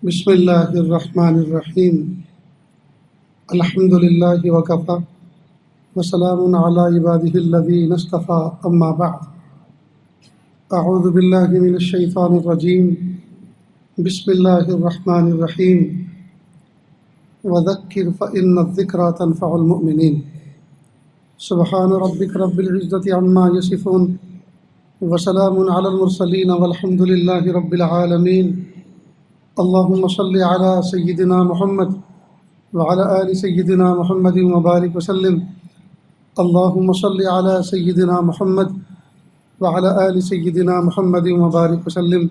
بسم اللہ الرحمن الرحیم الحمد للہ وکفی وسلام علی عبادہ الذین اصطفی اما بعد اعوذ باللہ من الشیطان الرجیم بسم اللہ الرحمن الرحیم وذکر فإن الذکریٰ تنفع المؤمنین سبحان ربک رب العزة عما یصفون وسلام علی المرسلین والحمد للہ رب العالمین اللهم صل على سيدنا محمد وعلى آل سيدنا محمد وبارك وسلم اللهم صل على سيدنا محمد وعلى آل سيدنا محمد وبارك وسلم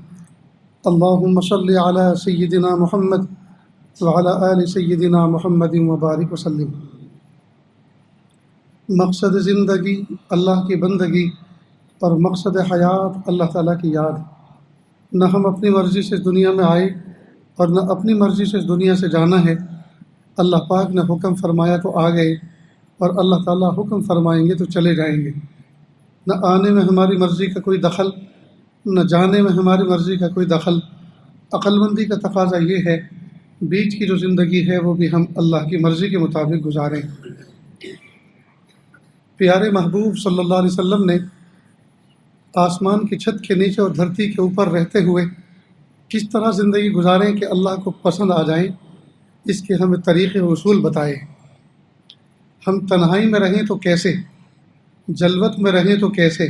اللهم صل على سيدنا محمد وعلى آل سيدنا محمد وبارك وسلم۔ مقصد زندگی اللہ کی بندگی اور مقصد حیات اللہ تعالیٰ کی یاد۔ نہ ہم اپنی مرضی سے اس دنیا میں آئے اور نہ اپنی مرضی سے اس دنیا سے جانا ہے۔ اللہ پاک نے حکم فرمایا تو آ گئے، اور اللہ تعالیٰ حکم فرمائیں گے تو چلے جائیں گے۔ نہ آنے میں ہماری مرضی کا کوئی دخل، نہ جانے میں ہماری مرضی کا کوئی دخل۔ عقل مندی کا تقاضا یہ ہے بیچ کی جو زندگی ہے وہ بھی ہم اللہ کی مرضی کے مطابق گزاریں۔ پیارے محبوب صلی اللہ علیہ وسلم نے آسمان کی چھت کے نیچے اور دھرتی کے اوپر رہتے ہوئے کس طرح زندگی گزاریں کہ اللہ کو پسند آ جائیں، اس کے ہمیں طریقے و اصول بتائے۔ ہم تنہائی میں رہیں تو کیسے، جلوت میں رہیں تو کیسے،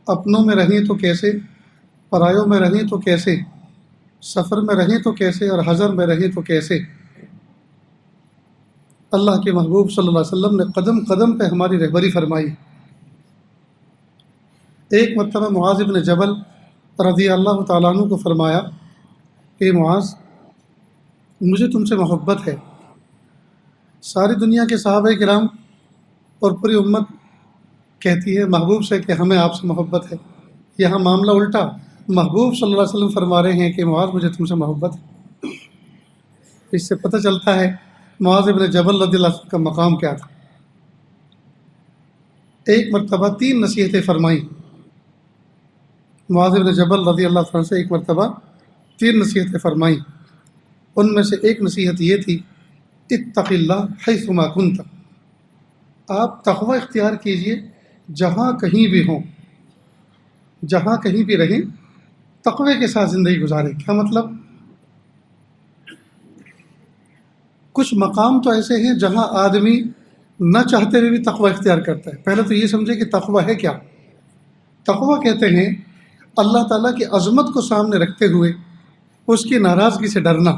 اپنوں میں رہیں تو کیسے، پرایوں میں رہیں تو کیسے، سفر میں رہیں تو کیسے، اور حضر میں رہیں تو کیسے۔ اللہ کے محبوب صلی اللہ علیہ وسلم نے قدم قدم پہ ہماری رہبری فرمائی۔ ایک مرتبہ معاذ بن جبل رضی اللہ تعالیٰ عنہ کو فرمایا کہ معاذ، مجھے تم سے محبت ہے۔ ساری دنیا کے صحابہ کرام اور پوری امت کہتی ہے محبوب سے کہ ہمیں آپ سے محبت ہے۔ یہاں معاملہ الٹا، محبوب صلی اللہ علیہ وسلم فرما رہے ہیں کہ معاذ مجھے تم سے محبت ہے۔ اس سے پتہ چلتا ہے معاذ بن جبل رضی اللہ عنہ کا مقام کیا تھا۔ ایک مرتبہ 3 نصیحتیں فرمائیں۔ معاذ بن جبل رضی اللہ عنہ سے ایک مرتبہ 3 نصیحتیں فرمائیں۔ ان میں سے ایک نصیحت یہ تھی، اتق اللہ حیثما کنت، آپ تقوی اختیار کیجئے جہاں کہیں بھی ہوں، جہاں کہیں بھی رہیں تقوی کے ساتھ زندگی گزاریں۔ کیا مطلب؟ کچھ مقام تو ایسے ہیں جہاں آدمی نہ چاہتے ہوئے بھی تقوی اختیار کرتا ہے۔ پہلے تو یہ سمجھے کہ تقوی ہے کیا۔ تقوی کہتے ہیں اللہ تعالیٰ کی عظمت کو سامنے رکھتے ہوئے اس کی ناراضگی سے ڈرنا۔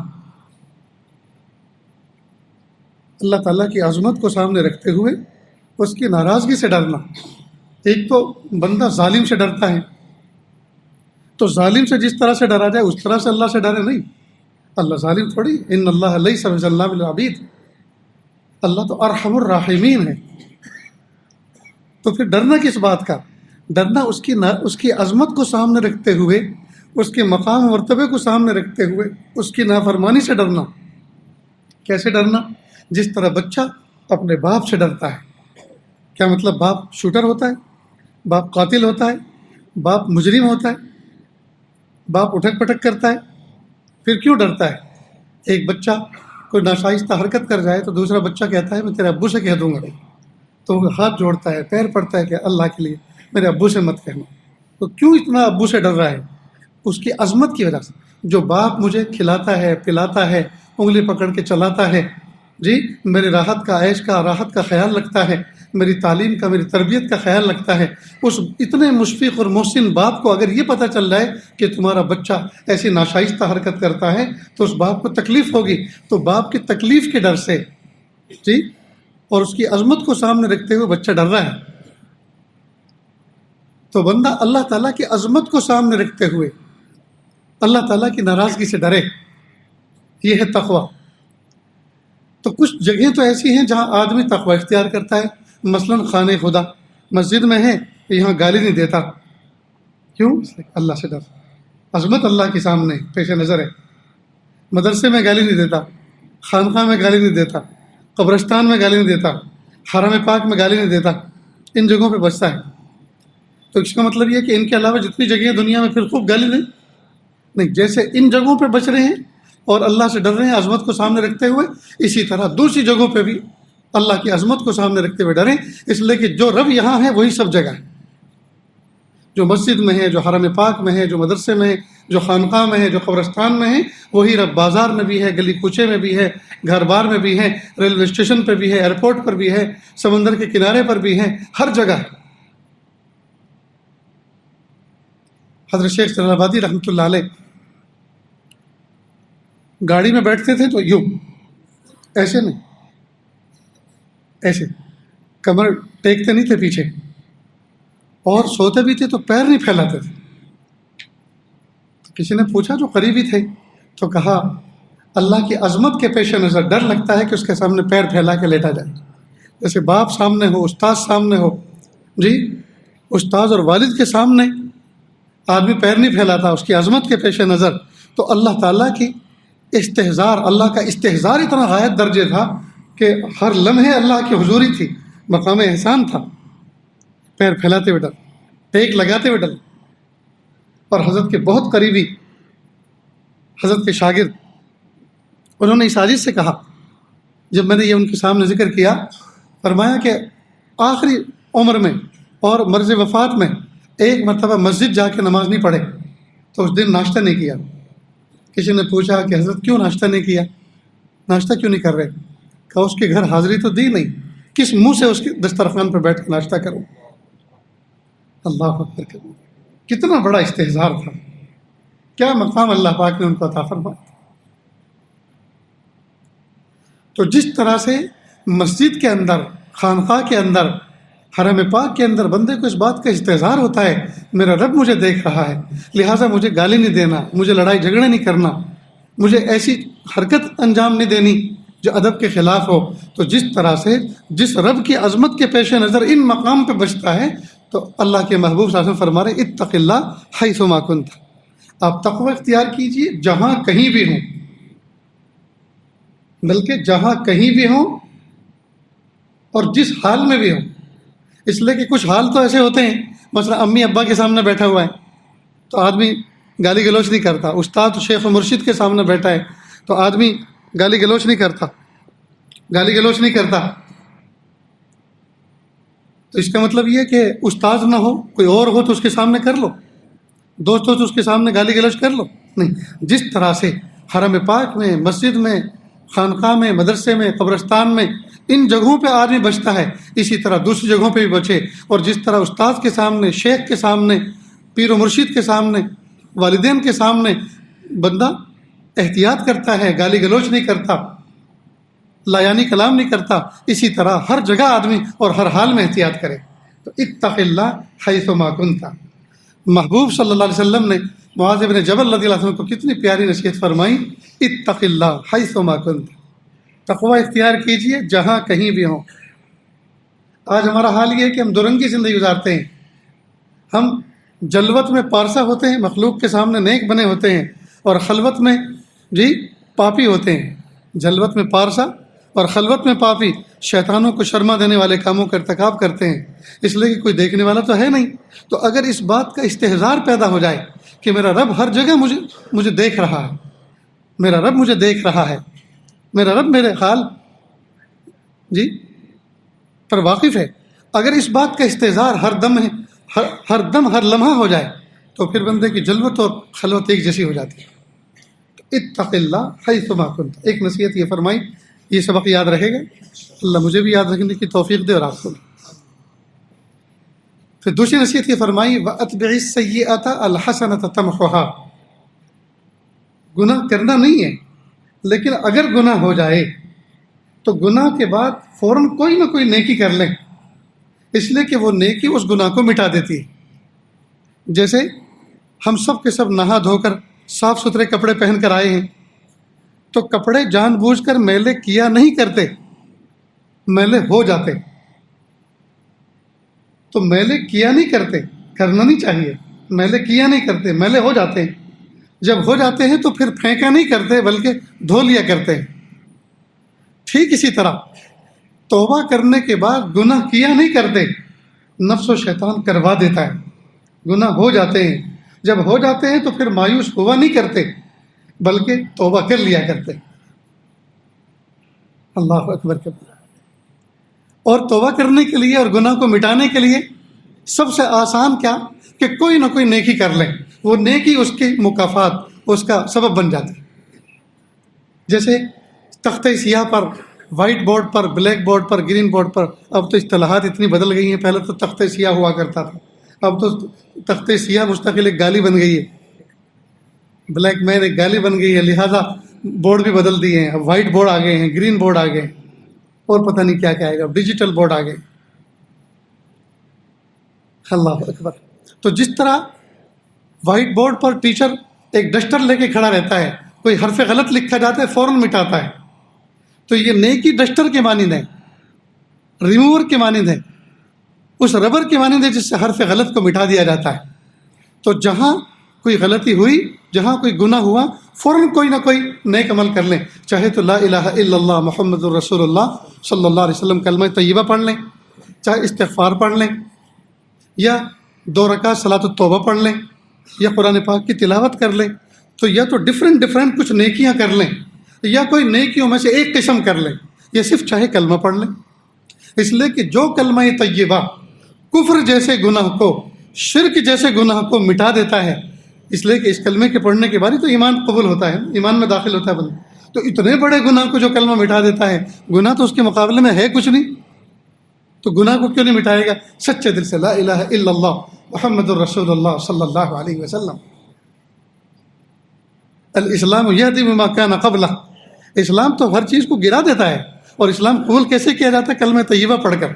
اللہ تعالیٰ کی عظمت کو سامنے رکھتے ہوئے اس کی ناراضگی سے ڈرنا۔ ایک تو بندہ ظالم سے ڈرتا ہے، تو ظالم سے جس طرح سے ڈرا جائے اس طرح سے اللہ سے ڈرے نہیں۔ اللہ ظالم تھوڑی، ان اللہ لیس بظلام للعبید، اللہ تو ارحم الراحمین ہے۔ تو پھر ڈرنا کس بات کا؟ ڈرنا اس کی عظمت کو سامنے رکھتے ہوئے، اس کے مقام و مرتبے کو سامنے رکھتے ہوئے اس کی نافرمانی سے ڈرنا۔ کیسے ڈرنا؟ جس طرح بچہ اپنے باپ سے ڈرتا ہے۔ کیا مطلب؟ باپ شوٹر ہوتا ہے، باپ قاتل ہوتا ہے، باپ مجرم ہوتا ہے، باپ اٹھک پٹک کرتا ہے، پھر کیوں ڈرتا ہے؟ ایک بچہ کوئی ناشائستہ حرکت کر جائے تو دوسرا بچہ کہتا ہے میں تیرے ابو سے کہہ دوں گا، تو وہ ہاتھ جوڑتا ہے، پیر پڑتا ہے کہ اللہ کے لیے میرے ابو سے مت کہنا۔ تو کیوں اتنا ابو سے ڈر رہا ہے؟ اس کی عظمت کی وجہ سے۔ جو باپ مجھے کھلاتا ہے، پلاتا ہے، انگلی پکڑ کے چلاتا ہے، جی میری راحت کا، عیش کا، راحت کا خیال رکھتا ہے، میری تعلیم کا، میری تربیت کا خیال رکھتا ہے، اس اتنے مشفق اور محسن باپ کو اگر یہ پتہ چل جائے کہ تمہارا بچہ ایسی ناشائستہ حرکت کرتا ہے تو اس باپ کو تکلیف ہوگی۔ تو باپ کی تکلیف کے ڈر سے، جی، اور اس کی عظمت کو سامنے رکھتے ہوئے بچہ ڈر رہا ہے۔ تو بندہ اللہ تعالیٰ کی عظمت کو سامنے رکھتے ہوئے اللہ تعالیٰ کی ناراضگی سے ڈرے، یہ ہے تقوی۔ تو کچھ جگہیں تو ایسی ہیں جہاں آدمی تقوی اختیار کرتا ہے، مثلا خانہ خدا، مسجد میں ہے کہ یہاں گالی نہیں دیتا۔ کیوں؟ اللہ سے ڈر، عظمت اللہ کے سامنے پیش نظر ہے۔ مدرسے میں گالی نہیں دیتا، خانقاہ میں گالی نہیں دیتا، قبرستان میں گالی نہیں دیتا، حرم پاک میں گالی نہیں دیتا، ان جگہوں پہ بچتا ہے۔ تو اس کا مطلب یہ کہ ان کے علاوہ جتنی جگہیں دنیا میں پھر خوب گالی نہیں، جیسے ان جگہوں پہ بچ رہے ہیں اور اللہ سے ڈر رہے ہیں عظمت کو سامنے رکھتے ہوئے، اسی طرح دوسری جگہوں پہ بھی اللہ کی عظمت کو سامنے رکھتے ہوئے ڈریں، اس لیے کہ جو رب یہاں ہے وہی سب جگہ ہے، جو مسجد میں ہے، جو حرم پاک میں ہے، جو مدرسے میں ہے، جو خانقاہ میں ہے، جو قبرستان میں ہے، وہی رب بازار میں بھی ہے، گلی کوچے میں بھی ہے، گھر بار میں بھی ہے، ریلوے اسٹیشن پہ بھی ہے، ایئرپورٹ پر بھی ہے، سمندر کے کنارے پر بھی ہے، ہر جگہ ہے۔ حضرت شیخ جلال آبادی رحمۃ اللہ علیہ گاڑی میں بیٹھتے تھے تو یوں، ایسے نہیں، ایسے کمر ٹیکتے نہیں تھے پیچھے، اور سوتے بھی تھے تو پیر نہیں پھیلاتے تھے۔ کسی نے پوچھا جو قریبی تھے تو کہا اللہ کی عظمت کے پیش نظر ڈر لگتا ہے کہ اس کے سامنے پیر پھیلا کے لیٹا جائے، جیسے باپ سامنے ہو، استاد سامنے ہو، جی استاد اور والد کے سامنے آدمی پیر نہیں پھیلاتا اس کی عظمت کے پیش نظر، تو اللہ تعالیٰ کی استحضار، اللہ کا استحضار اتنا غایت درجے تھا کہ ہر لمحے اللہ کی حضوری تھی، مقام احسان تھا، پیر پھیلاتے ہوئے ڈر، ٹیک لگاتے ہوئے ڈر۔ اور حضرت کے بہت قریبی، حضرت کے شاگرد، انہوں نے اس عاجز سے کہا، جب میں نے یہ ان کے سامنے ذکر کیا، فرمایا کہ آخری عمر میں اور مرض وفات میں ایک مرتبہ مسجد جا کے نماز نہیں پڑھے تو اس دن ناشتہ نہیں کیا۔ کسی نے پوچھا کہ حضرت کیوں ناشتہ نہیں کیا، ناشتہ کیوں نہیں کر رہے؟ کہا اس کے گھر حاضری تو دی نہیں، کس منہ سے اس کے دسترخوان پر بیٹھ کے ناشتہ کروں۔ اللہ اکبر کرو، کتنا بڑا استحضار تھا، کیا مقام اللہ پاک نے ان کو عطا فرمایا۔ تو جس طرح سے مسجد کے اندر، خانقاہ کے اندر، حرم پاک کے اندر بندے کو اس بات کا استحضار ہوتا ہے میرا رب مجھے دیکھ رہا ہے، لہٰذا مجھے گالی نہیں دینا، مجھے لڑائی جھگڑے نہیں کرنا، مجھے ایسی حرکت انجام نہیں دینی جو ادب کے خلاف ہو، تو جس طرح سے جس رب کی عظمت کے پیش نظر ان مقام پہ بچتا ہے، تو اللہ کے محبوب صلی اللہ علیہ وسلم فرما رہے اتق اللہ حیث ما کنت، آپ تقوی اختیار کیجئے جہاں کہیں بھی ہوں، بلکہ جہاں کہیں بھی ہوں اور جس حال میں بھی ہوں۔ اس لیے کہ کچھ حال تو ایسے ہوتے ہیں، مثلا امی ابا کے سامنے بیٹھا ہوا ہے تو آدمی گالی گلوچ نہیں کرتا، استاد شیخ و مرشد کے سامنے بیٹھا ہے تو آدمی گالی گلوچ نہیں کرتا، گالی گلوچ نہیں کرتا۔ تو اس کا مطلب یہ کہ استاد نہ ہو، کوئی اور ہو تو اس کے سامنے کر لو، دوست ہو تو اس کے سامنے گالی گلوچ کر لو، نہیں۔ جس طرح سے حرم پاک میں، مسجد میں، خانقاہ میں، مدرسے میں، قبرستان میں، ان جگہوں پہ آدمی بچتا ہے، اسی طرح دوسری جگہوں پہ بھی بچے، اور جس طرح استاد کے سامنے، شیخ کے سامنے، پیر و مرشد کے سامنے، والدین کے سامنے بندہ احتیاط کرتا ہے، گالی گلوچ نہیں کرتا، لایانی کلام نہیں کرتا، اسی طرح ہر جگہ آدمی اور ہر حال میں احتیاط کرے۔ تو اتق اللہ حیث ما کنت، محبوب صلی اللہ علیہ وسلم نے معاذ بن جبل رضی اللہ عنہ کو کتنی پیاری نصیحت فرمائی، اتق اللہ حیث ما کنت، تقوی اختیار کیجئے جہاں کہیں بھی ہوں۔ آج ہمارا حال یہ ہے کہ ہم دورنگی زندگی گزارتے ہیں، ہم جلوت میں پارسا ہوتے ہیں، مخلوق کے سامنے نیک بنے ہوتے ہیں، اور خلوت میں جی پاپی ہوتے ہیں۔ جلوت میں پارسا اور خلوت میں پاپی، شیطانوں کو شرما دینے والے کاموں کا ارتکاب کرتے ہیں، اس لیے کہ کوئی دیکھنے والا تو ہے نہیں۔ تو اگر اس بات کا استحضار پیدا ہو جائے کہ میرا رب ہر جگہ مجھے دیکھ رہا ہے، میرا رب مجھے دیکھ رہا ہے، میرا رب میرے حال جی پر واقف ہے، اگر اس بات کا استحضار ہر دم ہر لمحہ ہو جائے تو پھر بندے کی جلوت اور خلوت ایک جیسی ہو جاتی ہے۔ اتق اللہ حیث ما کنت، ایک نصیحت یہ فرمائی، یہ سبق یاد رہے گا، اللہ مجھے بھی یاد رکھنے کی توفیق دے اور آپ کو بھی۔ پھر دوسری نصیحت یہ فرمائی، وَأَتْبِعِ السَّيِّئَةَ الْحَسَنَةَ تَمْحُهَا، گناہ کرنا نہیں ہے، لیکن اگر گناہ ہو جائے تو گناہ کے بعد فوراً کوئی نہ کوئی نیکی کر لیں، اس لیے کہ وہ نیکی اس گناہ کو مٹا دیتی ہے۔ جیسے ہم سب کے سب نہا دھو کر صاف ستھرے کپڑے پہن کر آئے ہیں، تو کپڑے جان بوجھ کر میلے کیا نہیں کرتے، میلے ہو جاتے، تو میلے کیا نہیں کرتے، کرنا نہیں چاہیے، میلے کیا نہیں کرتے، میلے ہو جاتے ہیں، جب ہو جاتے ہیں تو پھر پھینکا نہیں کرتے بلکہ دھو لیا کرتے ہیں۔ ٹھیک اسی طرح توبہ کرنے کے بعد گناہ کیا نہیں کرتے، نفس و شیطان کروا دیتا ہے، گناہ ہو جاتے ہیں، جب ہو جاتے ہیں تو پھر مایوس ہوا نہیں کرتے بلکہ توبہ کر لیا کرتے. اللہ اکبر کبیرہ. اور توبہ کرنے کے لیے اور گناہ کو مٹانے کے لیے سب سے آسان کیا کہ کوئی نہ کوئی نیکی کر لیں. وہ نیکی اس کی مکافات، اس کا سبب بن جاتی. جیسے تختہ سیاہ پر، وائٹ بورڈ پر، بلیک بورڈ پر، گرین بورڈ پر. اب تو اصطلاحات اتنی بدل گئی ہیں. پہلے تو تختہ سیاہ ہوا کرتا تھا، اب تو تختہ سیاہ مستقل ایک گالی بن گئی ہے. بلیک مین ایک گالی بن گئی ہے، لہٰذا بورڈ بھی بدل دیے ہیں. اب وائٹ بورڈ آ گئے ہیں، گرین بورڈ آ گئے، اور پتہ نہیں کیا کیا آئے گا، ڈیجیٹل بورڈ آ گئے. اللہ اکبر. تو جس طرح وائٹ بورڈ پر ٹیچر ایک ڈسٹر لے کے کھڑا رہتا ہے، کوئی حرف غلط لکھا جاتا ہے فوراً مٹاتا ہے، تو یہ نیکی ڈسٹر کے مانند ہے، ریموور کے مانند ہے، اس ربر کے مانند ہے جس سے حرف غلط کو مٹا دیا جاتا ہے. تو جہاں کوئی غلطی ہوئی، جہاں کوئی گناہ ہوا، فوراً کوئی نہ کوئی نیک عمل کر لیں. چاہے تو لا الہ الا اللہ محمد الرسول اللہ صلی اللہ علیہ وسلم کلمہ طیبہ پڑھ لیں، چاہے استغفار پڑھ لیں، یا 2 رکعت صلاۃ التوبہ پڑھ لیں، یا قرآن پاک کی تلاوت کر لیں. تو یا تو ڈفرینٹ کچھ نیکیاں کر لیں، یا کوئی نیکیوں میں سے ایک قسم کر لیں، یا صرف چاہے کلمہ پڑھ لیں. اس لیے کہ جو کلمہ طیبہ کفر جیسے گناہ کو، شرک جیسے گناہ کو مٹا دیتا ہے. اس لیے کہ اس کلمے کے پڑھنے کے بعد ہی تو ایمان قبول ہوتا ہے، ایمان میں داخل ہوتا ہے بندہ. تو اتنے بڑے گناہ کو جو کلمہ مٹا دیتا ہے، گناہ تو اس کے مقابلے میں ہے کچھ نہیں، تو گناہ کو کیوں نہیں مٹائے گا؟ سچے دل سے لا الہ الا اللہ محمد الرسول اللہ صلی اللہ علیہ وسلم. الاسلام یہدی بما کان قبلہ. اسلام تو ہر چیز کو گرا دیتا ہے. اور اسلام قبول کیسے کیا جاتا ہے؟ کلمہ طیبہ پڑھ کر.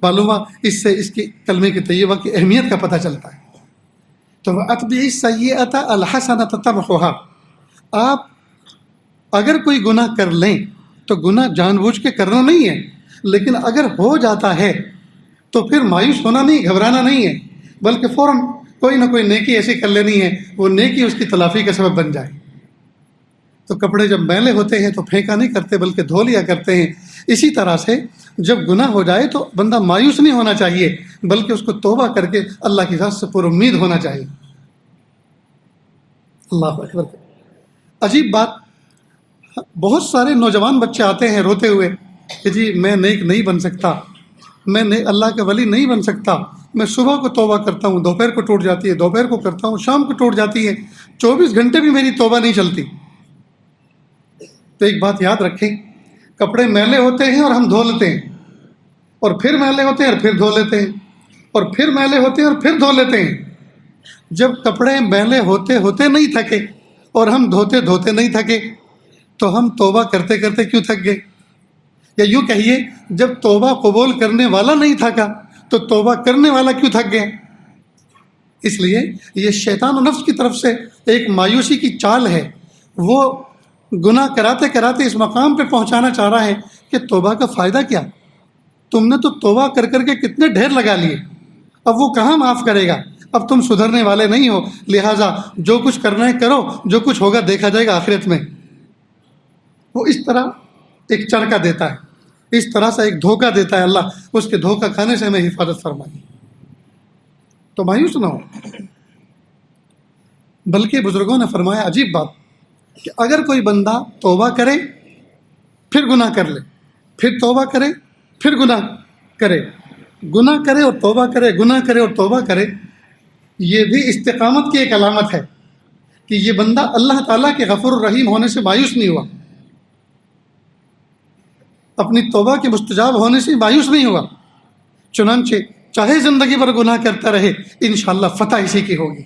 معلوم ہوا اس سے اس کی کلمہ کی طیبہ کی اہمیت کا پتہ چلتا ہے. تو اتبع السیئۃ الحسنۃ تمحوها. آپ اگر کوئی گناہ کر لیں تو گناہ جان بوجھ کے کرنا نہیں ہے، لیکن اگر ہو جاتا ہے تو پھر مایوس ہونا نہیں، گھبرانا نہیں ہے، بلکہ فوراً کوئی نہ کوئی نیکی ایسی کر لینی ہے، وہ نیکی اس کی تلافی کا سبب بن جائے. تو کپڑے جب میلے ہوتے ہیں تو پھینکا نہیں کرتے بلکہ دھو لیا کرتے ہیں. اسی طرح سے جب گناہ ہو جائے تو بندہ مایوس نہیں ہونا چاہیے، بلکہ اس کو توبہ کر کے اللہ کی ذات سے پر امید ہونا چاہیے. اللہ اکبر. عجیب بات، بہت سارے نوجوان بچے آتے ہیں روتے ہوئے کہ جی میں نیک نہیں بن سکتا، میں اللہ کا ولی نہیں بن سکتا. میں صبح کو توبہ کرتا ہوں، دوپہر کو ٹوٹ جاتی ہے، دوپہر کو کرتا ہوں، شام کو ٹوٹ جاتی ہے، 24 گھنٹے بھی میری توبہ نہیں چلتی. تو ایک بات یاد رکھیں، کپڑے میلے ہوتے ہیں اور ہم دھو لیتے ہیں، اور پھر میلے ہوتے ہیں اور پھر دھو لیتے ہیں، اور پھر میلے ہوتے ہیں اور پھر دھو لیتے ہیں. جب کپڑے میلے ہوتے ہوتے نہیں تھکے اور ہم دھوتے دھوتے نہیں تھکے تو ہم توبہ کرتے کرتے کیوں تھک گئے؟ یا یوں کہیے، جب توبہ قبول کرنے والا نہیں تھکا تو توبہ کرنے والا کیوں تھک گئے؟ اس لیے یہ شیطان و نفس کی طرف سے ایک مایوسی کی چال ہے. وہ گناہ کراتے کراتے اس مقام پہ پہنچانا چاہ رہا ہے کہ توبہ کا فائدہ کیا؟ تم نے تو توبہ کر کر کے کتنے ڈھیر لگا لیے، اب وہ کہاں معاف کرے گا؟ اب تم سدھرنے والے نہیں ہو، لہٰذا جو کچھ کرنا ہے کرو، جو کچھ ہوگا دیکھا جائے گا آخرت میں. وہ اس طرح ایک چرکا دیتا ہے، اس طرح سے ایک دھوکہ دیتا ہے. اللہ اس کے دھوکہ کھانے سے ہمیں حفاظت فرمائے. تو مایوس نہ ہو، بلکہ بزرگوں نے فرمایا عجیب بات کہ اگر کوئی بندہ توبہ کرے پھر گناہ کر لے، پھر توبہ کرے پھر گناہ کرے، گناہ کرے اور توبہ کرے، گناہ کرے اور توبہ کرے، یہ بھی استقامت کی ایک علامت ہے کہ یہ بندہ اللہ تعالیٰ کے غفور الرحیم ہونے سے مایوس نہیں ہوا، اپنی توبہ کے مستجاب ہونے سے مایوس نہیں ہوا. چنانچہ چاہے زندگی بھر گناہ کرتا رہے، انشاءاللہ فتح اسی کی ہوگی.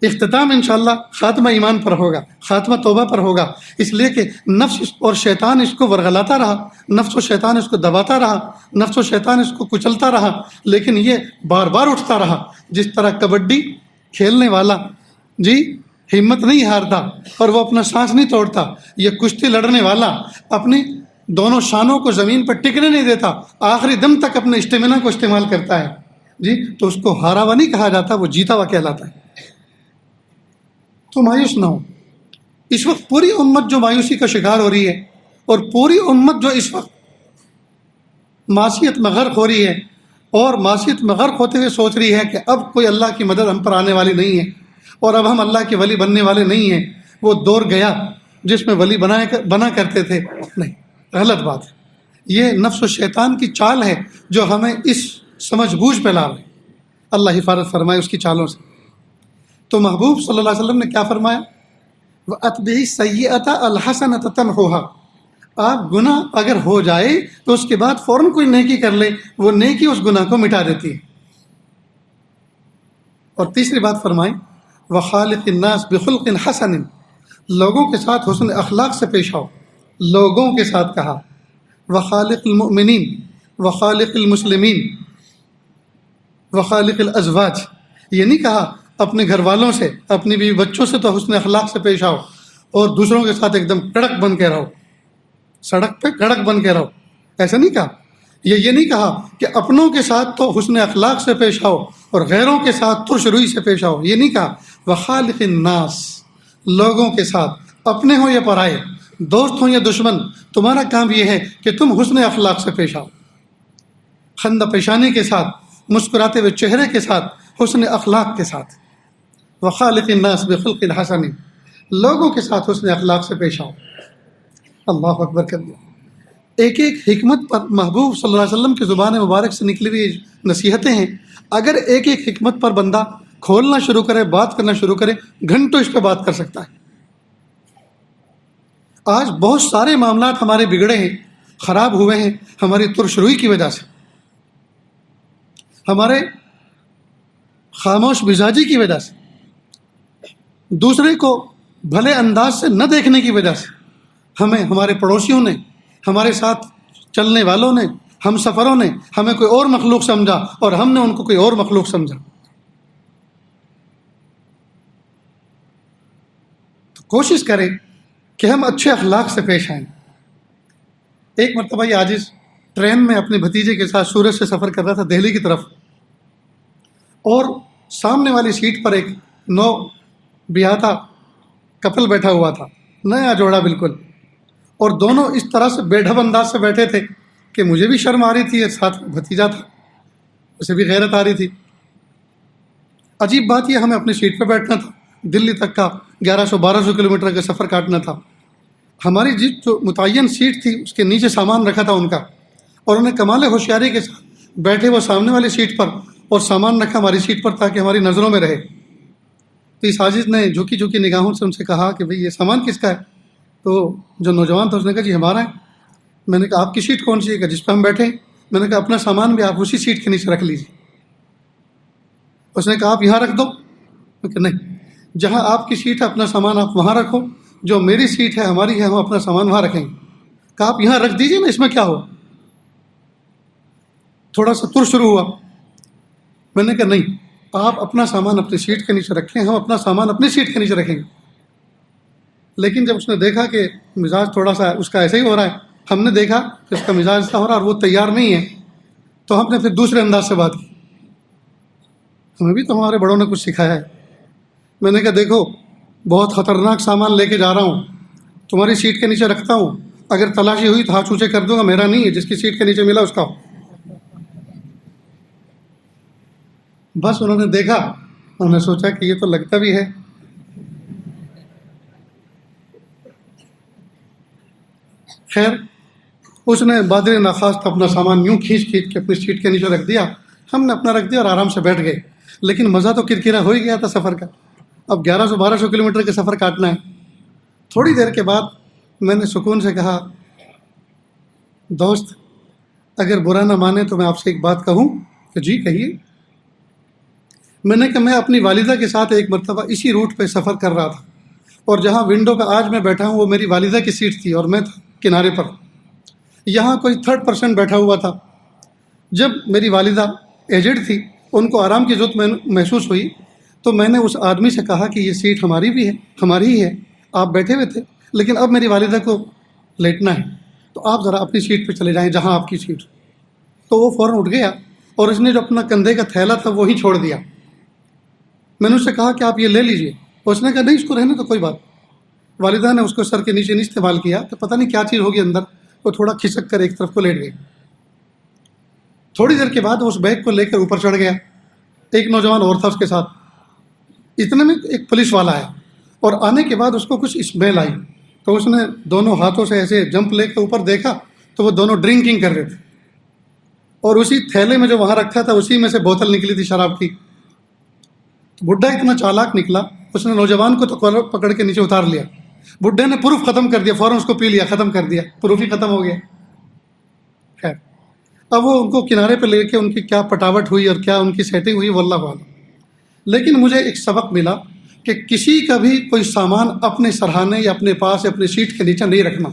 اختتام انشاءاللہ خاتمہ ایمان پر ہوگا، خاتمہ توبہ پر ہوگا. اس لیے کہ نفس اور شیطان اس کو ورغلاتا رہا، نفس و شیطان اس کو دباتا رہا، نفس و شیطان اس کو کچلتا رہا، لیکن یہ بار بار اٹھتا رہا. جس طرح کبڈی کھیلنے والا ہمت نہیں ہارتا اور وہ اپنا سانس نہیں توڑتا، یہ کشتی لڑنے والا اپنی دونوں شانوں کو زمین پر ٹکنے نہیں دیتا، آخری دم تک اپنے اسٹیمنا کو استعمال کرتا ہے تو اس کو ہارا ہوا نہیں کہا جاتا، وہ جیتا ہوا کہلاتا ہے. تو مایوس نہ ہو. اس وقت پوری امت جو مایوسی کا شکار ہو رہی ہے، اور پوری امت جو اس وقت معصیت میں غرق ہو رہی ہے، اور معصیت میں غرق ہوتے ہوئے سوچ رہی ہے کہ اب کوئی اللہ کی مدد ہم پر آنے والی نہیں ہے، اور اب ہم اللہ کے ولی بننے والے نہیں ہیں، وہ دور گیا جس میں ولی بنا کرتے تھے، نہیں، غلط بات ہے۔ یہ نفس و شیطان کی چال ہے جو ہمیں اس سمجھ بوجھ پہ لا رہے، اللہ حفاظت فرمائے اس کی چالوں سے۔ تو محبوب صلی اللہ علیہ وسلم نے کیا فرمایا؟ وَأَتْبِعِ السَّيِّئَةَ الْحَسَنَةَ تَمْحُوهَا، آپ گناہ اگر ہو جائے تو اس کے بعد فوراً کوئی نیکی کر لے، وہ نیکی اس گناہ کو مٹا دیتی ہے۔ اور تیسری بات فرمائی وَخَالِقِ النَّاسِ بِخُلْقٍ حَسَنٍ، لوگوں کے ساتھ حسن اخلاق سے پیش آؤ، لوگوں کے ساتھ کہا۔ وَخَالِقِ الْمُؤْمِنِينَ وَخَالِقِ الْمُسْلِمِينَ وَخَالِقِ الْأَزْوَاجِ، یہ نہیں کہا اپنے گھر والوں سے، اپنی بیوی بچوں سے تو حسن اخلاق سے پیش آؤ اور دوسروں کے ساتھ ایک دم کڑک بن کے رہو، سڑک پہ کڑک بن کے رہو، ایسا نہیں کہا۔ یہ نہیں کہا کہ اپنوں کے ساتھ تو حسن اخلاق سے پیش آؤ اور غیروں کے ساتھ ترش روئی سے پیش آؤ، یہ نہیں کہا۔ وخالق الناس، لوگوں کے ساتھ، اپنے ہوں یا پرائے، دوست ہوں یا دشمن، تمہارا کام یہ ہے کہ تم حسن اخلاق سے پیش آؤ، خندہ پیشانی کے ساتھ، مسکراتے ہوئے چہرے کے ساتھ، حسن اخلاق کے ساتھ۔ وخالق الناس بخلق حسن، لوگوں کے ساتھ حسن اخلاق سے پیش آؤ۔ اللہ اکبر کر دیا۔ ایک ایک حکمت پر محبوب صلی اللہ علیہ وسلم کی زبان مبارک سے نکلی ہوئی نصیحتیں ہیں، اگر ایک ایک حکمت پر بندہ کھولنا شروع کرے، بات کرنا شروع کرے، گھنٹوں اس پہ بات کر سکتا ہے۔ آج بہت سارے معاملات ہمارے بگڑے ہیں، خراب ہوئے ہیں ہماری ترش روئی کی وجہ سے، ہمارے خاموش مزاجی کی وجہ سے، دوسرے کو بھلے انداز سے نہ دیکھنے کی وجہ سے، ہمیں ہمارے پڑوسیوں نے، ہمارے ساتھ چلنے والوں نے، ہم سفروں نے ہمیں کوئی اور مخلوق سمجھا اور ہم نے ان کو کوئی اور مخلوق سمجھا۔ تو کوشش کریں کہ ہم اچھے اخلاق سے پیش آئیں۔ ایک مرتبہ یہ عاجز ٹرین میں اپنے بھتیجے کے ساتھ سورت سے سفر کر رہا تھا دہلی کی طرف، اور سامنے والی سیٹ پر ایک نو بیاہتا کپل بیٹھا ہوا تھا، نیا جوڑا بالکل، اور دونوں اس طرح سے بے ڈھب انداز سے بیٹھے تھے کہ مجھے بھی شرم آ رہی تھی، ساتھ میں بھتیجا تھا، اسے بھی غیرت آ رہی تھی۔ عجیب بات یہ، ہمیں اپنی سیٹ پہ بیٹھنا تھا، دلی تک کا 1100-1200 کلومیٹر کا سفر کاٹنا تھا۔ ہماری جو متعین سیٹ تھی اس کے نیچے سامان رکھا تھا ان کا، اور انہیں کمال ہوشیاری کے ساتھ بیٹھے وہ سامنے والی سیٹ پر اور سامان رکھا ہماری سیٹ پر تاکہ ہماری نظروں میں رہے۔ تو اس عاجز نے جھکی جھکی نگاہوں سے ان سے کہا کہ بھئی یہ سامان کس کا ہے؟ تو جو نوجوان تھا اس نے کہا جی ہمارا ہے۔ میں نے کہا آپ کی سیٹ کون سی ہے؟ کہ جس پہ ہم بیٹھے ہیں۔ میں نے کہا اپنا سامان بھی آپ اسی سیٹ کے نیچے رکھ لیجیے۔ اس نے کہا آپ یہاں رکھ دو۔ میں کہا نہیں، جہاں آپ کی سیٹ ہے اپنا سامان آپ وہاں رکھو، جو میری سیٹ ہے ہماری ہے ہم اپنا سامان وہاں رکھیں گے۔ کہا آپ یہاں رکھ دیجیے نا، اس میں کیا ہو۔ تھوڑا سا تر شروع ہوا۔ میں نے کہا نہیں، آپ اپنا سامان اپنی سیٹ کے نیچے رکھیں، ہم اپنا سامان اپنی سیٹ کے نیچے رکھیں گے۔ لیکن جب اس نے دیکھا کہ مزاج تھوڑا سا اس کا ایسا ہی ہو رہا ہے، ہم نے دیکھا کہ اس کا مزاج ایسا ہو رہا ہے اور وہ تیار نہیں ہے، تو ہم نے پھر دوسرے انداز سے بات کی۔ ہمیں بھی تو ہمارے بڑوں نے کچھ سکھایا ہے۔ میں نے کہا دیکھو بہت خطرناک سامان لے کے جا رہا ہوں، تمہاری سیٹ کے نیچے رکھتا ہوں، اگر تلاشی ہوئی تو ہاتھ اونچے کر دوں گا، میرا نہیں ہے، جس کی سیٹ کے نیچے ملا اس کا ہو۔ بس انہوں نے دیکھا، انہوں نے سوچا کہ یہ تو لگتا بھی ہے۔ خیر اس نے بادر ناخواست اپنا سامان یوں کھینچ کے اپنی سیٹ کے نیچے رکھ دیا، ہم نے اپنا رکھ دیا اور آرام سے بیٹھ گئے۔ لیکن مزہ تو کرکرا ہو ہی گیا تھا سفر کا، اب 1100-1200 کلومیٹر کا سفر کاٹنا ہے۔ تھوڑی دیر کے بعد میں نے سکون سے کہا دوست اگر برا نہ مانے تو میں آپ سے ایک بات کہوں؟ کہ جی کہیے۔ میں نے کہا میں اپنی والدہ کے ساتھ ایک مرتبہ اسی روٹ پہ سفر کر رہا تھا، اور جہاں ونڈو پہ آج میں بیٹھا ہوں وہ میری والدہ کی سیٹ تھی اور میں تھا کنارے پر، یہاں کوئی 3rd person بیٹھا ہوا تھا۔ جب میری والدہ ایجڈ تھی، ان کو آرام کی ضرورت محسوس ہوئی، تو میں نے اس آدمی سے کہا کہ یہ سیٹ ہماری بھی ہے، ہماری ہی ہے، آپ بیٹھے ہوئے تھے لیکن اب میری والدہ کو لیٹنا ہے، تو آپ ذرا اپنی سیٹ پہ چلے جائیں جہاں آپ کی سیٹ۔ تو وہ فوراً اٹھ گیا اور اس نے جو اپنا کندھے کا تھیلا تھا وہی چھوڑ دیا۔ میں نے اس سے کہا کہ آپ یہ لے لیجئے، اس نے کہا نہیں اس کو رہنے تو کوئی بات۔ والدہ نے اس کو سر کے نیچے نہیں استعمال کیا، تو پتہ نہیں کیا چیز ہوگی اندر، وہ تھوڑا کھسک کر ایک طرف کو لیٹ گئی۔ تھوڑی دیر کے بعد اس بیگ کو لے کر اوپر چڑھ گیا، ایک نوجوان اور تھا اس کے ساتھ۔ اتنے میں ایک پولیس والا آیا اور آنے کے بعد اس کو کچھ اسمیل آئی، تو اس نے دونوں ہاتھوں سے ایسے جمپ لے کے اوپر دیکھا تو وہ دونوں ڈرنکنگ کر رہے تھے، اور اسی تھیلے میں جو وہاں رکھا تھا اسی میں سے بوتل نکلی تھی شراب کی۔ تو بڈھا اتنا چالاک نکلا، اس نے نوجوان کو تو کالر پکڑ کے نیچے اتار لیا، بڈھے نے پروف ختم کر دیا، فوراً اس کو پی لیا، ختم کر دیا، پروف ہی ختم ہو گیا۔ خیر، اب وہ ان کو کنارے پہ لے کے ان کی کیا پٹاوٹ ہوئی اور کیا ان کی سیٹنگ ہوئی وہ اللہ عالم۔ لیکن مجھے ایک سبق ملا کہ کسی کا بھی کوئی سامان اپنے سرہانے یا اپنے پاس یا اپنے سیٹ کے نیچے نہیں رکھنا۔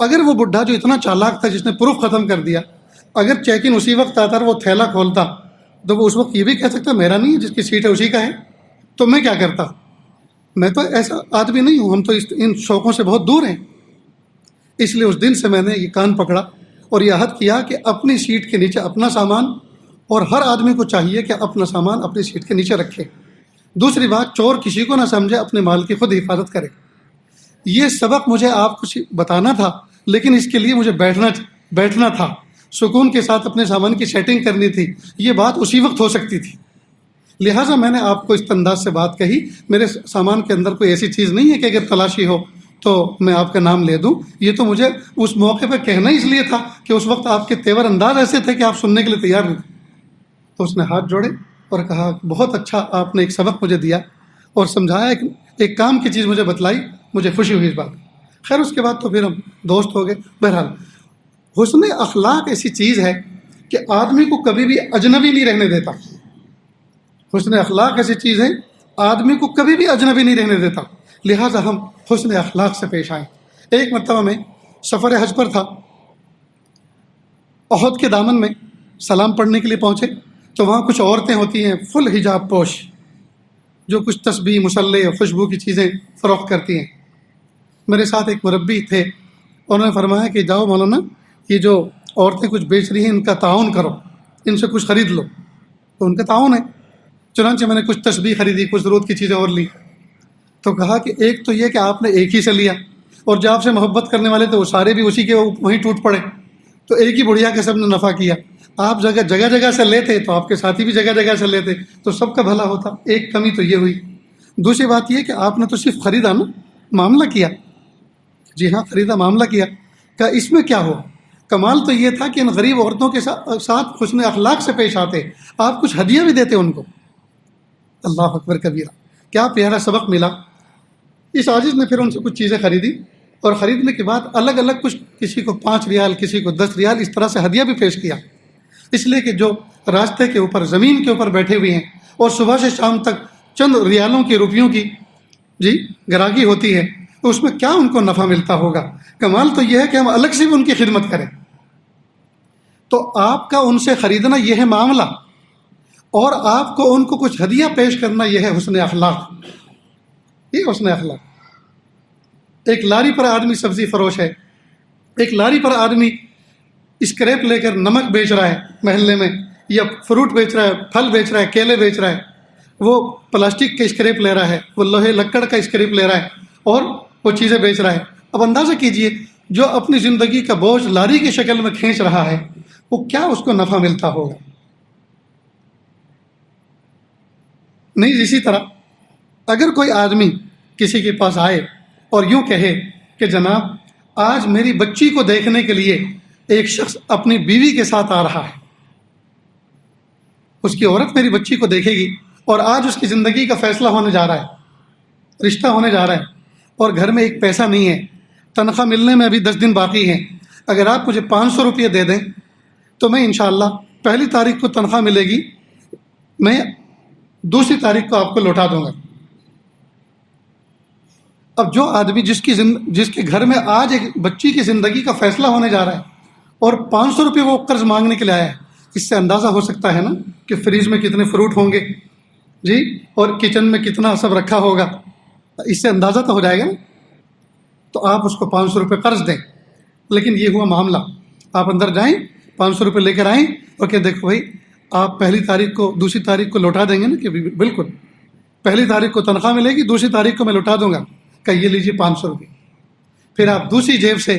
اگر وہ بڈھا جو اتنا چالاک تھا جس نے پروف ختم کر دیا، اگر چیک ان اسی وقت آتا اور وہ تھیلا کھولتا تو وہ اس وقت یہ بھی کہہ سکتا میرا نہیں ہے، جس کی سیٹ ہے اسی کا ہے، تو میں کیا کرتا؟ میں تو ایسا آدمی نہیں ہوں، ہم تو ان شوقوں سے بہت دور ہیں۔ اس لیے اس دن سے میں نے یہ کان پکڑا اور یہ عہد کیا کہ اپنی سیٹ کے نیچے اپنا سامان، اور ہر آدمی کو چاہیے کہ اپنا سامان اپنی سیٹ کے نیچے رکھے۔ دوسری بات، چور کسی کو نہ سمجھے، اپنے مال کی خود حفاظت کرے۔ یہ سبق مجھے آپ کو بتانا تھا، لیکن اس کے لیے مجھے بیٹھنا تھا، سکون کے ساتھ اپنے سامان کی سیٹنگ کرنی تھی۔ یہ بات اسی وقت ہو سکتی تھی، لہٰذا میں نے آپ کو اس انداز سے بات کہی۔ میرے سامان کے اندر کوئی ایسی چیز نہیں ہے کہ اگر تلاشی ہو تو میں آپ کا نام لے دوں۔ یہ تو مجھے اس موقع پہ کہنا اس لیے تھا کہ اس وقت آپ کے تیور انداز ایسے تھے کہ آپ سننے کے لیے تیار نہیں تھے۔ تو اس نے ہاتھ جوڑے اور کہا بہت اچھا آپ نے ایک سبق مجھے دیا اور سمجھایا، ایک کام کی چیز مجھے بتلائی، مجھے خوشی ہوئی اس بات۔ خیر اس کے بعد تو پھر ہم دوست ہو گئے۔ بہرحال حسن اخلاق ایسی چیز ہے کہ آدمی کو کبھی بھی اجنبی نہیں رہنے دیتا۔ حسن اخلاق ایسی چیز ہے آدمی کو کبھی بھی اجنبی نہیں رہنے دیتا، لہٰذا ہم حسن اخلاق سے پیش آئیں۔ ایک مرتبہ میں سفر حج پر تھا، احد کے دامن میں سلام پڑھنے کے لیے پہنچے تو وہاں کچھ عورتیں ہوتی ہیں فل حجاب پوش، جو کچھ تسبیح، مصلی، خوشبو کی چیزیں فروخت کرتی ہیں۔ میرے ساتھ ایک مربی تھے، انہوں نے فرمایا کہ جاؤ مولانا، یہ جو عورتیں کچھ بیچ رہی ہیں ان کا تعاون کرو، ان سے کچھ خرید لو۔ تو ان کا تعاون ہے، چنانچہ میں نے کچھ تسبیح خریدی، کچھ ضرورت کی چیزیں اور لی۔ تو کہا کہ ایک تو یہ کہ آپ نے ایک ہی سے لیا، اور جو آپ سے محبت کرنے والے تھے وہ سارے بھی اسی کے وہیں ٹوٹ پڑے، تو ایک ہی بڑھیا کے سب نے نفع کیا۔ آپ جگہ جگہ سے لیتے تو آپ کے ساتھی بھی جگہ جگہ سے لیتے تو سب کا بھلا ہوتا۔ ایک کمی تو یہ ہوئی۔ دوسری بات یہ کہ آپ نے تو صرف خریدا نا، معاملہ کیا؟ جی ہاں خریدا، معاملہ کیا۔ کہ اس میں کیا ہوا؟ کمال تو یہ تھا کہ ان غریب عورتوں کے ساتھ حسن اخلاق سے پیش آتے، آپ کچھ ہدیہ بھی دیتے ان کو۔ اللہ اکبر کبیرہ، کیا پیارا سبق ملا۔ اس عاجز نے پھر ان سے کچھ چیزیں خریدی، اور خریدنے کے بعد الگ الگ کچھ، کسی کو 5 ریال، کسی کو 10 ریال، اس طرح سے ہدیہ بھی پیش کیا۔ اس لیے کہ جو راستے کے اوپر، زمین کے اوپر بیٹھے ہوئے ہیں اور صبح سے شام تک چند ریالوں کی، روپیوں کی گراہی ہوتی ہے، تو اس میں کیا ان کو نفع ملتا ہوگا۔ کمال تو یہ ہے کہ ہم الگ سے بھی ان کی خدمت کریں۔ تو آپ کا ان سے خریدنا یہ ہے معاملہ، اور آپ کو ان کو کچھ ہدیہ پیش کرنا یہ ہے حسن اخلاق۔ یہ حسن اخلاق۔ ایک لاری پر آدمی سبزی فروش ہے، ایک لاری پر آدمی اسکریپ لے کر نمک بیچ رہا ہے محلے میں، یا فروٹ بیچ رہا ہے، پھل بیچ رہا ہے، کیلے بیچ رہا ہے، وہ پلاسٹک کا اسکریپ لے رہا ہے، وہ لوہے لکڑ کا اسکریپ لے رہا ہے اور وہ چیزیں بیچ رہا ہے۔ اب اندازہ کیجئے جو اپنی زندگی کا بوجھ لاری کی شکل میں کھینچ رہا ہے، وہ کیا اس کو نفع ملتا ہوگا؟ نہیں، اسی طرح اگر کوئی آدمی کسی کے پاس آئے اور یوں کہے کہ جناب آج میری بچی کو دیکھنے کے لیے ایک شخص اپنی بیوی کے ساتھ آ رہا ہے، اس کی عورت میری بچی کو دیکھے گی اور آج اس کی زندگی کا فیصلہ ہونے جا رہا ہے، رشتہ ہونے جا رہا ہے، اور گھر میں ایک پیسہ نہیں ہے، تنخواہ ملنے میں ابھی 10 دن باقی ہیں، اگر آپ مجھے 500 روپئے دے دیں تو میں انشاءاللہ 1 تاریخ کو تنخواہ ملے گی، میں 2 تاریخ کو آپ کو لوٹا دوں گا۔ اب جو آدمی جس کے گھر میں آج ایک بچی کی زندگی کا فیصلہ ہونے جا رہا ہے اور 500 روپئے وہ قرض مانگنے کے لیے آیا ہے، اس سے اندازہ ہو سکتا ہے نا کہ فریج میں کتنے فروٹ ہوں گے اور کچن میں کتنا سب رکھا ہوگا، اس سے اندازہ تو ہو جائے گا نا۔ تو آپ اس کو 500 روپئے قرض دیں، لیکن یہ ہوا معاملہ، آپ اندر جائیں، 500 روپئے لے کر آئیں اور کہ دیکھو بھائی آپ 1 تاریخ کو 2 تاریخ کو لوٹا دیں گے نا، کہ بالکل 1 تاریخ کو تنخواہ ملے گی، 2 تاریخ کو میں لوٹا دوں گا، کہ یہ لیجیے 500 روپئے۔ پھر آپ دوسری جیب سے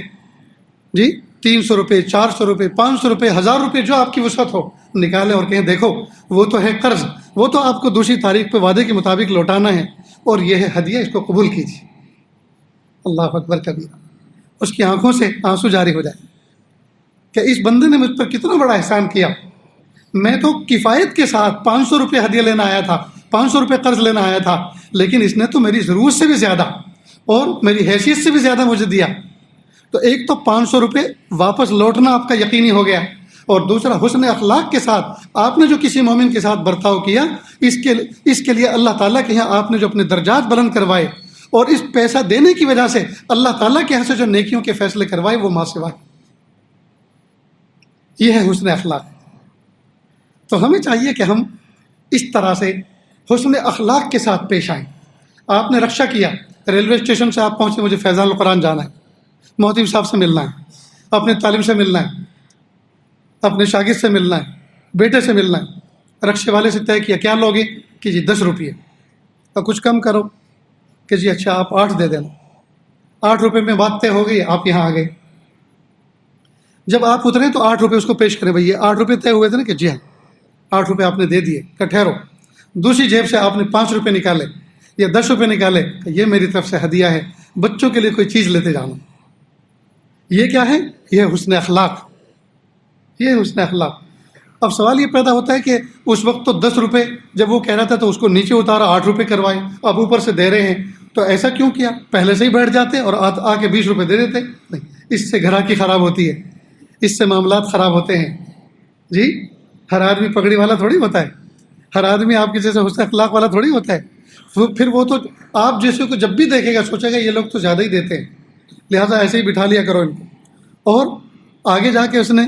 300 روپئے، 400 روپئے، 500 روپئے، 1000 روپئے، جو آپ کی وسعت ہو نکالیں اور کہیں دیکھو وہ تو ہے قرض، وہ تو آپ کو دوسری تاریخ پہ وعدے کے مطابق لوٹانا ہے، اور یہ ہے ہدیہ، اس کو قبول کیجیے۔ اللہ اکبر کبیرہ، اس کی آنکھوں سے آنسو جاری ہو جائے کہ اس بندے نے مجھ پر کتنا بڑا احسان کیا۔ میں تو کفایت کے ساتھ 500 روپے ہدیہ لینا آیا تھا، 500 روپے قرض لینا آیا تھا، لیکن اس نے تو میری ضرورت سے بھی زیادہ اور میری حیثیت سے بھی زیادہ مجھے دیا۔ تو ایک تو 500 روپے واپس لوٹنا آپ کا یقینی ہو گیا، اور دوسرا حسن اخلاق کے ساتھ آپ نے جو کسی مومن کے ساتھ برتاؤ کیا، اس کے لیے اللہ تعالیٰ کے یہاں آپ نے جو اپنے درجات بلند کروائے، اور اس پیسہ دینے کی وجہ سے اللہ تعالیٰ کے یہاں سے جو نیکیوں کے فیصلے کروائے وہ ماں سوا ہے۔ یہ ہے حسن اخلاق۔ تو ہمیں چاہیے کہ ہم اس طرح سے حسن اخلاق کے ساتھ پیش آئیں۔ آپ نے رکشہ کیا، ریلوے اسٹیشن سے آپ پہنچے، مجھے فیضان القرآن جانا ہے، مہتیب صاحب سے ملنا ہے، اپنے طالب سے ملنا ہے، اپنے شاگرد سے ملنا ہے، بیٹے سے ملنا ہے۔ رکشے والے سے طے کیا، کیا لوگے؟ کہ جی 10 روپیے، اور کچھ کم کرو، کہ جی اچھا آپ 8 دے دینا۔ 8 روپے میں بات طے ہو گئی، آپ یہاں آ گئے۔ جب آپ اترے تو 8 روپے اس کو پیش کرے، بھائی یہ 8 روپے طے ہوئے تھے نا؟ کہ جی ہاں 8 روپے آپ نے دے دیے، کہ ٹھہرو۔ دوسری جیب سے آپ نے 5 روپے نکالے یا 10 روپے نکالے، کہ یہ میری طرف سے ہدیہ ہے، بچوں کے لیے کوئی چیز لیتے جانا۔ یہ کیا ہے؟ یہ حسن اخلاق، یہ حسن اخلاق۔ اب سوال یہ پیدا ہوتا ہے کہ اس وقت تو 10 روپے جب وہ کہہ رہا تھا تو اس کو نیچے اتارا، 8 روپے کروائے، اب اوپر سے دے رہے ہیں، تو ایسا کیوں کیا؟ پہلے سے ہی بیٹھ جاتے اور آ کے 20 روپے دے دیتے۔ نہیں، اس سے گھراکی خراب ہوتی ہے، اس سے معاملات خراب ہوتے ہیں۔ جی، ہر آدمی پگڑی والا تھوڑی ہوتا ہے، ہر آدمی آپ کے جیسے حسن اخلاق والا تھوڑی ہوتا ہے۔ پھر وہ تو آپ جیسے کو جب بھی دیکھے گا سوچے گا یہ لوگ تو زیادہ ہی دیتے ہیں، لہٰذا ایسے ہی بٹھا لیا کرو ان کو۔ اور آگے جا کے اس نے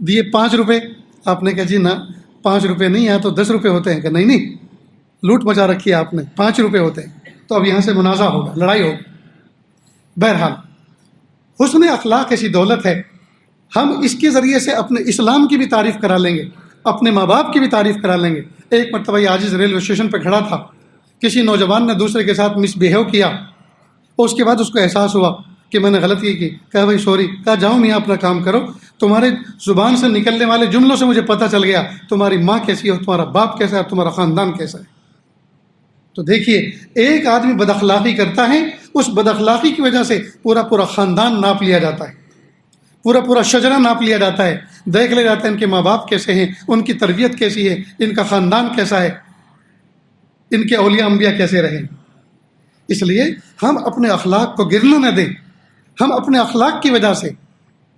دیے 5 روپے، آپ نے کہا جی نہ 5 روپے نہیں، یہاں تو 10 روپے ہوتے ہیں۔ کہ نہیں نہیں، لوٹ مچا رکھی ہے آپ نے، 5 روپے ہوتے ہیں، تو اب یہاں سے منازع ہوگا، لڑائی ہوگی۔ بہرحال حسن اخلاق ایسی دولت ہے، ہم اس کے ذریعے سے اپنے اسلام کی بھی تعریف کرا لیں گے، اپنے ماں باپ کی بھی تعریف کرا لیں گے۔ ایک مرتبہ یہ عاجز ریلوے اسٹیشن پہ کھڑا تھا، کسی نوجوان نے دوسرے کے ساتھ مس بیہیو کیا، اور اس کے بعد اس کو احساس ہوا کہ میں نے غلطی کی۔ کہا بھائی سوری، کہا جاؤ میاں اپنا کام کرو، تمہارے زبان سے نکلنے والے جملوں سے مجھے پتہ چل گیا تمہاری ماں کیسی ہے، تمہارا باپ کیسا ہے، تمہارا خاندان کیسا ہے۔ تو دیکھیے، ایک آدمی بد اخلاقی کرتا ہے، اس بد اخلاقی کی وجہ سے پورا خاندان ناپ لیا جاتا ہے، پورا شجرہ ناپ لیا جاتا ہے، دیکھ لیا جاتا ہے ان کے ماں باپ کیسے ہیں، ان کی تربیت کیسی ہے، ان کا خاندان کیسا ہے، ان کے اولیاء انبیاء کیسے رہے۔ اس لیے ہم اپنے اخلاق کو گرنا نہ دیں، ہم اپنے اخلاق کی وجہ سے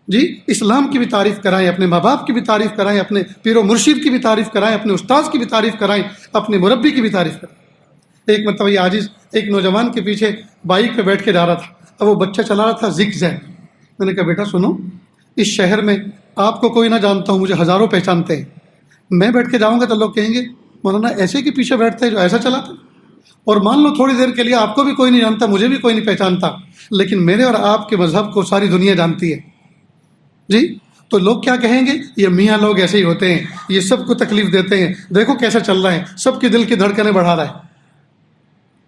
جی اسلام کی بھی تعریف کرائیں، اپنے ماں باپ کی بھی تعریف کرائیں، اپنے پیر و مرشد کی بھی تعریف کرائیں، اپنے استاذ کی بھی تعریف کرائیں، اپنے مربی کی بھی تعریف کرائیں۔ ایک مرتبہ یہ عاجز ایک نوجوان کے پیچھے بائک پہ بیٹھ کے جا رہا تھا، اب وہ بچہ چلا رہا تھا زگ زیگ۔ میں نے کہا بیٹا سنو، اس شہر میں آپ کو کوئی نہ جانتا ہوں، مجھے ہزاروں پہچانتے ہیں، میں بیٹھ کے جاؤں گا تو لوگ کہیں گے مولانا ایسے کے پیچھے بیٹھتے ہیں جو ایسا چلاتا، اور مان لو تھوڑی دیر کے لیے آپ کو بھی کوئی نہیں جانتا، مجھے بھی کوئی نہیں پہچانتا، لیکن میرے اور آپ کے مذہب کو ساری دنیا جانتی ہے جی، تو لوگ کیا کہیں گے؟ یہ میاں لوگ ایسے ہی ہوتے ہیں، یہ سب کو تکلیف دیتے ہیں، دیکھو کیسا چل رہا ہے، سب کے دل کی دھڑکنیں بڑھا رہا ہے۔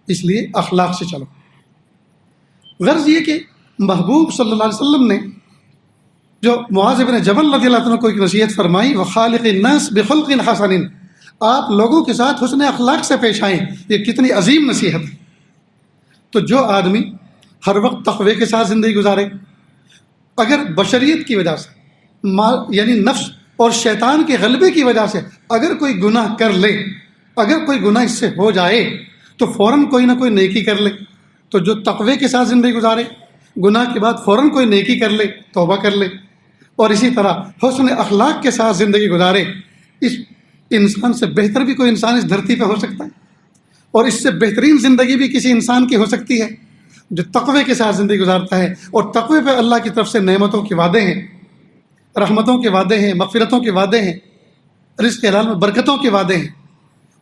اس لیے اخلاق سے چلو۔ غرض یہ کہ محبوب صلی اللہ علیہ وسلم نے جو معاذ بن جبل رضی اللہ عنہ کو ایک نصیحت فرمائی، وخالق الناس بخلق حسن، آپ لوگوں کے ساتھ حسن اخلاق سے پیش آئیں، یہ کتنی عظیم نصیحت ہے۔ تو جو آدمی ہر وقت تقوی کے ساتھ زندگی گزارے، اگر بشریت کی وجہ سے یعنی نفس اور شیطان کے غلبے کی وجہ سے اگر کوئی گناہ کر لے، اگر کوئی گناہ اس سے ہو جائے تو فوراً کوئی نہ کوئی نیکی کر لے۔ تو جو تقوی کے ساتھ زندگی گزارے، گناہ کے بعد فوراً کوئی نیکی کر لے، توبہ کر لے، اور اسی طرح حسن اخلاق کے ساتھ زندگی گزارے، اس انسان سے بہتر بھی کوئی انسان اس دھرتی پہ ہو سکتا ہے، اور اس سے بہترین زندگی بھی کسی انسان کی ہو سکتی ہے جو تقوی کے ساتھ زندگی گزارتا ہے۔ اور تقوی پہ اللہ کی طرف سے نعمتوں کے وعدے ہیں، رحمتوں کے وعدے ہیں، مغفرتوں کے وعدے ہیں، رزق حلال میں برکتوں کے وعدے ہیں۔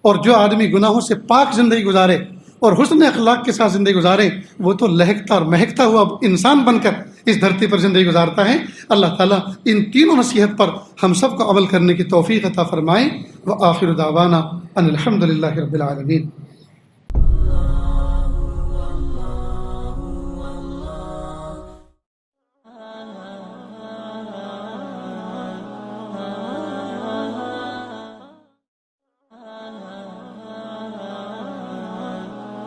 اور جو آدمی گناہوں سے پاک زندگی گزارے اور حسن اخلاق کے ساتھ زندگی گزارے، وہ تو لہکتا اور مہکتا ہوا انسان بن کر اس دھرتی پر زندگی گزارتا ہے۔ اللہ تعالیٰ ان تینوں نصیحت پر ہم سب کو عمل کرنے کی توفیق عطا فرمائے۔ وآخر دعوانا ان الحمد للہ رب العالمین۔